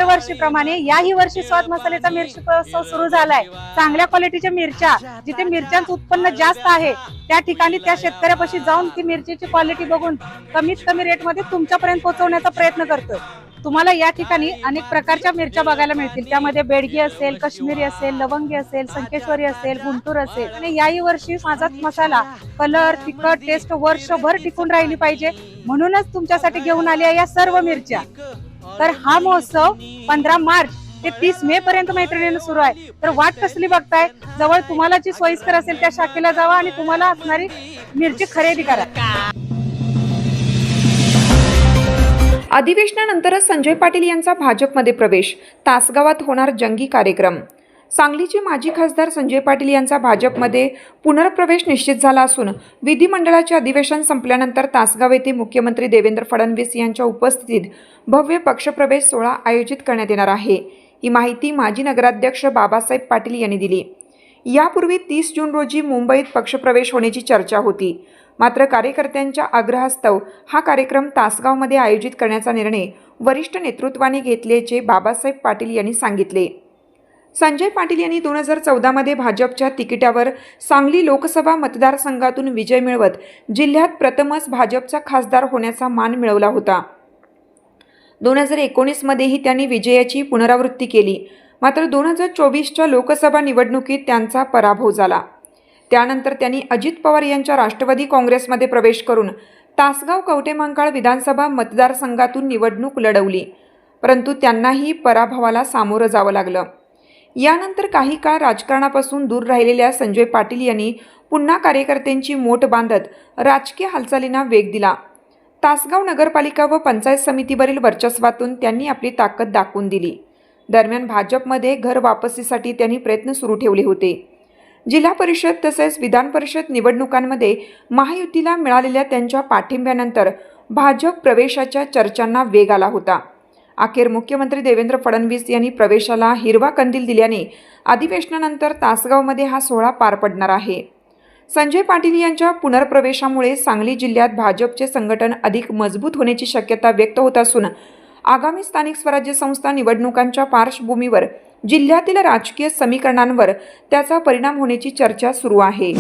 दरवर्षीप्रमाणे याही वर्षी स्वाद मसाल्याचा मिरची महोत्सव सुरू झालाय। चांगल्या क्वालिटीच्या मिरच्या, जिथे मिरच्यांचं उत्पन्न जास्त आहे त्या ठिकाणी त्या शेतकऱ्यापाशी जाऊन ती मिरचीची क्वालिटी बघून कमीत कमी रेटमध्ये तुमच्यापर्यंत पोहोचवण्याचा प्रयत्न करतोय। तुम्हाला या ठिकाणी अनेक प्रकारच्या मिरच्या बघायला मिळतील। त्यामध्ये बेडगी असेल, काश्मीरी असेल, लवंगी असेल, संकेश्वरी असेल, गुंटूर असेल। आणि याही वर्षी माझा मसाला कलर, तिखट, टेस्ट वर्षभर टिकून राहिली पाहिजे म्हणूनच तुमच्यासाठी घेऊन आली आहे या सर्व मिरच्या। तर हा महोत्सव 15 मार्च ते 30 मे पर्यंत मैत्रिणींना सुरू आहे। तर वाट कसली बघताय? जवळ तुम्हाला जी सोयीस्कर असेल त्या शाखेला जावा आणि तुम्हाला असणारी मिरची खरेदी करा। अधिवेशनानंतरच संजय पाटील यांचा भाजपमध्ये प्रवेश, तासगावात होणार जंगी कार्यक्रम। सांगलीचे माजी खासदार संजय पाटील यांचा भाजपमध्ये पुनर्प्रवेश निश्चित झाला असून विधिमंडळाचे अधिवेशन संपल्यानंतर तासगाव येथे मुख्यमंत्री देवेंद्र फडणवीस यांच्या उपस्थितीत भव्य पक्षप्रवेश सोहळा आयोजित करण्यात येणार आहे। ही माहिती माजी नगराध्यक्ष बाबासाहेब पाटील यांनी दिली। यापूर्वी 30 जून रोजी मुंबईत पक्षप्रवेश होण्याची चर्चा होती, मात्र कार्यकर्त्यांच्या आग्रहास्तव हा कार्यक्रम तासगावमध्ये आयोजित करण्याचा निर्णय वरिष्ठ नेतृत्वाने घेतल्याचे बाबासाहेब पाटील यांनी सांगितले। संजय पाटील यांनी 2014 मध्ये भाजपच्या तिकिटावर सांगली लोकसभा मतदारसंघातून विजय मिळवत जिल्ह्यात प्रथमच भाजपचा खासदार होण्याचा मान मिळवला होता। 2019 मध्येही त्यांनी विजयाची पुनरावृत्ती केली, मात्र 2024च्या लोकसभा निवडणुकीत त्यांचा पराभव झाला। त्यानंतर त्यांनी अजित पवार यांच्या राष्ट्रवादी काँग्रेसमध्ये प्रवेश करून तासगाव कवठेमहांकाळ विधानसभा मतदारसंघातून निवडणूक लढवली, परंतु त्यांनाही पराभवाला सामोरं जावं लागलं। यानंतर काही काळ राजकारणापासून दूर राहिलेल्या संजय पाटील यांनी पुन्हा कार्यकर्त्यांची मोट बांधत राजकीय हालचालींना वेग दिला। तासगाव नगरपालिका व पंचायत समितीवरील वर्चस्वातून त्यांनी आपली ताकद दाखवून दिली। दरम्यान भाजपमध्ये घर वापसीसाठी त्यांनी प्रयत्न सुरू ठेवले होते। जिल्हा परिषद तसेच विधान परिषद निवडणुकांमध्ये महायुतीला मिळालेल्या त्यांच्या पाठिंब्यानंतर भाजप प्रवेशाच्या चर्चांना वेग आला होता। अखेर मुख्यमंत्री देवेंद्र फडणवीस यांनी प्रवेशाला हिरवा कंदील दिल्याने अधिवेशनानंतर तासगावमध्ये हा सोहळा पार पडणार आहे। संजय पाटील यांच्या पुनर्प्रवेशामुळे सांगली जिल्ह्यात भाजपचे संघटन अधिक मजबूत होण्याची शक्यता व्यक्त होत असून आगामी स्थानिक स्वराज्य संस्था निवडणुकांच्या पार्श्वभूमीवर जिल्ह्यातील राजकीय समीकरणांवर त्याचा परिणाम होण्याची चर्चा सुरू आहे।